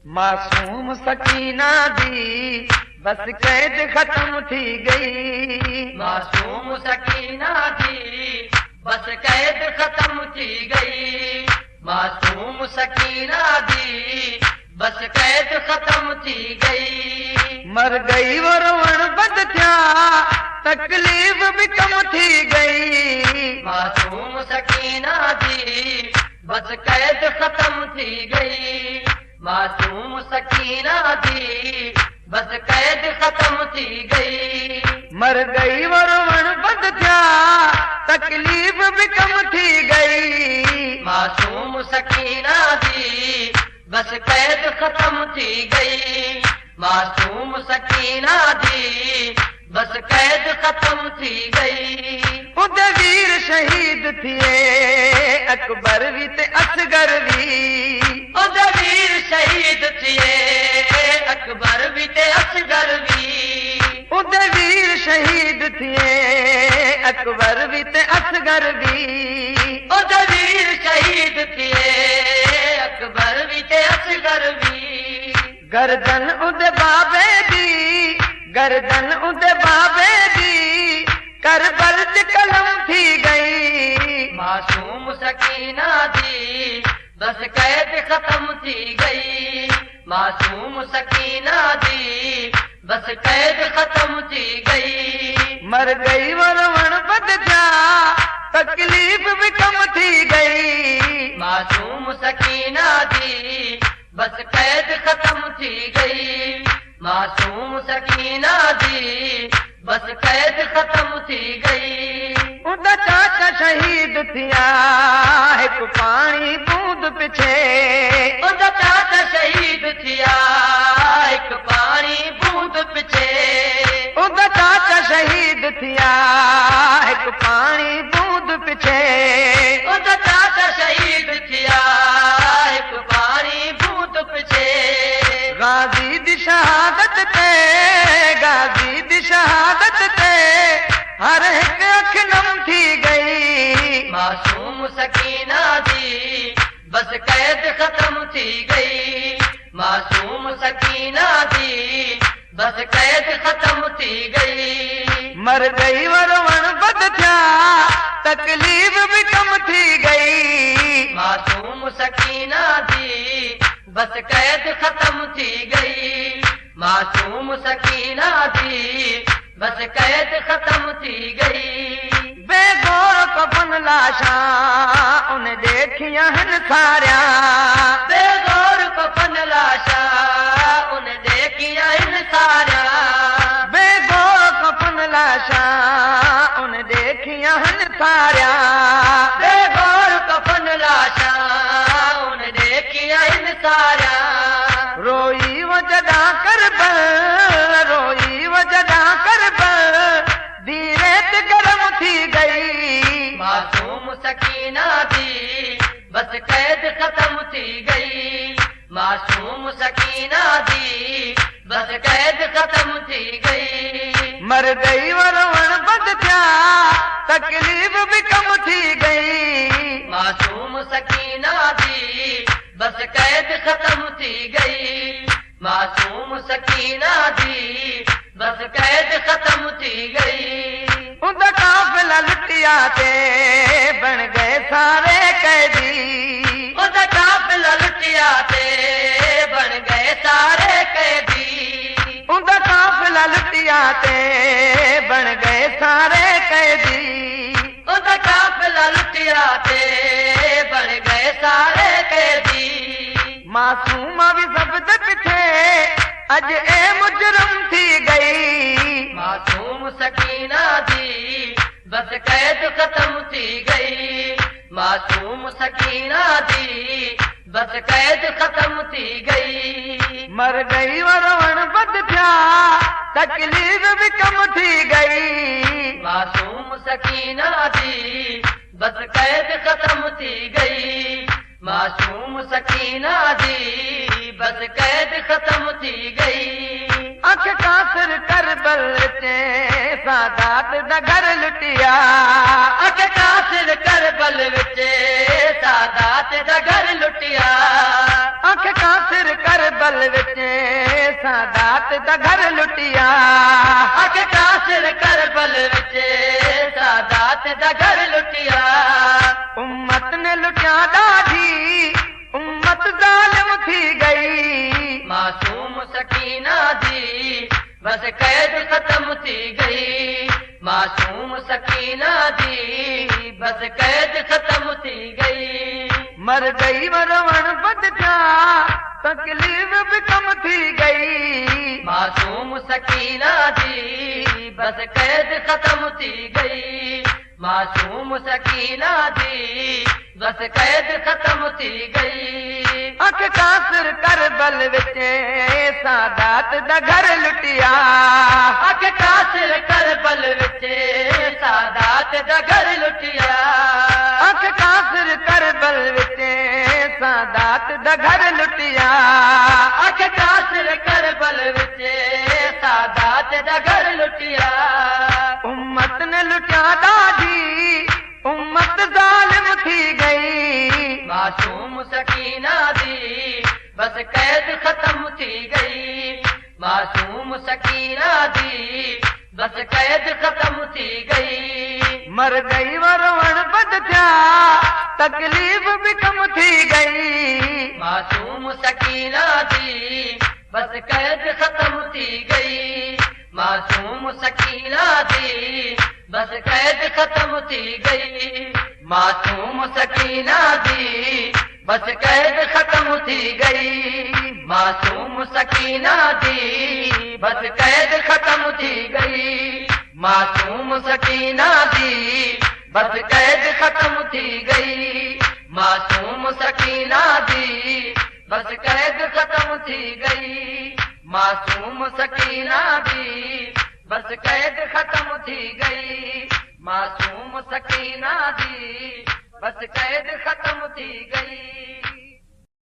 मासूम सकीना दी बस कैद खत्म थी गई। मासूम सकीना दी बस कैद खत्म थी गई। मासूम सकीना दी बस कैद खत्म थी गई। मर गई वो रोवण बद थिया तकलीफ भी कम थी गई। मासूम सकीना दी बस कैद खत्म थी गई। मासूम सकीना दी बस कैद खत्म थी गई। मर गई वो रोवण बद थिया तकलीफ भी कम थी गई। मासूम सकीना दी बस कैद खत्म थी गई। मासूम सकीना दी बस कैद खत्म थी गई। उदे वीर शहीद थिए अकबर भी ते असगर भी। उदे वीर शहीद थिए अकबर भी ते असगर भी। उदे वीर शहीद थिए अकबर भी ते असगर भी। उदे वीर शहीद थिए अकबर भी ते असगर भी। गर्दन उदे बाबे दी गर्दन उदे बाबे दी करबल च कलम थी गई। मासूम सकीना दी बस कैद खत्म थी गई। मासूम सकीना दी बस कैद खत्म थी गई। मर गई वो रोवण बद थिया तकलीफ भी कम थी गई। मासूम सकीना दी बस कैद खत्म थी गई। मासूम सकीना दी बस कैद खत्म थी गई। उदा चाचा शहीद थिया एक पानी बूंद पिछे। उदा चाचा शहीद थिया एक पानी बूंद पिछे। उदा चाचा शहीद थिया एक पानी बूंद पिछे। उदा चाचा शहीद थिया एक पानी बूंद पिछे। गाजी दी शहादत ते गाजी दी शहादत ते हर एक अख नम थी गई। मासूम सकीना दी बस कैद खत्म थी गई। मासूम सकीना दी बस कैद खत्म थी गई। मर गई वो रोवण बद थिया तकलीफ भी कम थी गई। मासूम सकीना दी बस कैद खत्म थी गई। मासूम सकीना दी बस कैद खत्म थी गई। बेगौर कफन लाशा उन्हें देखिया हन सारिया। बेगौर कफन लाशा उन्हें देखिया इन सारिया। बेगौर कफन लाशा उन्हें देखिया हन सारिया। बेगौर कफन लाशा उन्हें देखिया इन सारिया। रोई वो जदा करबल रोई वो जदा करबल दीरेत गरम थी गई। मासूम सकीना दी बस कैद खत्म थी गई। मासूम सकीना दी बस कैद खत्म थी गई। मर गई वो रोवण बद थिया तकलीफ भी कम थी गई। मासूम सकीना दी बस कैद खत्म थी गई। मासूम सकीना दी बस कैद खत्म थी गई। उदा काफिला लुटिया ते बन गए सारे कैदी। उदा काफिला लुटिया ते बन गए सारे कैदी। उदा काफिला लुटिया ते बन गए सारे कैदी। उदा काफिला लुटिया ते बन गए सारे कैदी। मासूमा भी सब दे पिछे अज ए मुजरम थी गई। मासूम सकीना दी बस कैद खत्म थी गई। मासूम सकीना दी बस कैद खत्म थी गई। मर गई वो रोवण बद थिया तकलीफ भी कम थी गई। मासूम सकीना दी बस कैद खत्म थी गई। मासूम सकीना दी बस कैद खत्म थी गई। अख कासिर करबल ते सादात दा घर लुटिया। अख कासिर करबल विच सादात दा घर लुटिया अख कासिर करबल विच सादात दा घर लुटिया अख कासिर करबल विच सादात दा घर लुटिया उम्मत ने लुटिया ॾाढी उम्मत ज़ालिम थी गई मासूम सकीना दी बस कैद खत्म थी गई मासूम सकीना दी बस कैद खत्म थी गई मर गई मरवण बद थिया तकलीफ़ भी कम थी गई मासूम सकीना दी बस कैद खत्म थी गई मासूम सकीना दी बस कैद खत्म थी गई अख कासिर करबल विच सादात दा घर लुटिया अख कासिर करबल विच सादात दा घर लुटिया अख कासिर करबल विच सादात दा घर लुटिया अख कासिर करबल विच सादात दा घर लुटिया उम्मत ने लुटिया ॾाढी उम्मत ज़ालिम थी गई मासूम सकीना दी बस कैद खत्म थी गई मासूम सकीना दी बस कैद खत्म थी गई मर गई मरवण बद थिया तकलीफ़ भी कम थी गई मासूम सकीना दी बस कैद खत्म थी गई मासूम सकीना दी बस कैद खत्म थी गई मासूम सकीना दी बस कैद खत्म थी गई मासूम सकीना दी बस कैद खत्म थी गई मासूम सकीना दी बस कैद खत्म थी गई मासूम सकीना दी बस कैद खत्म थी गई मासूम सकीना दी बस कैद खत्म थी गई मासूम सकीना दी बस कैद खत्म थी गई।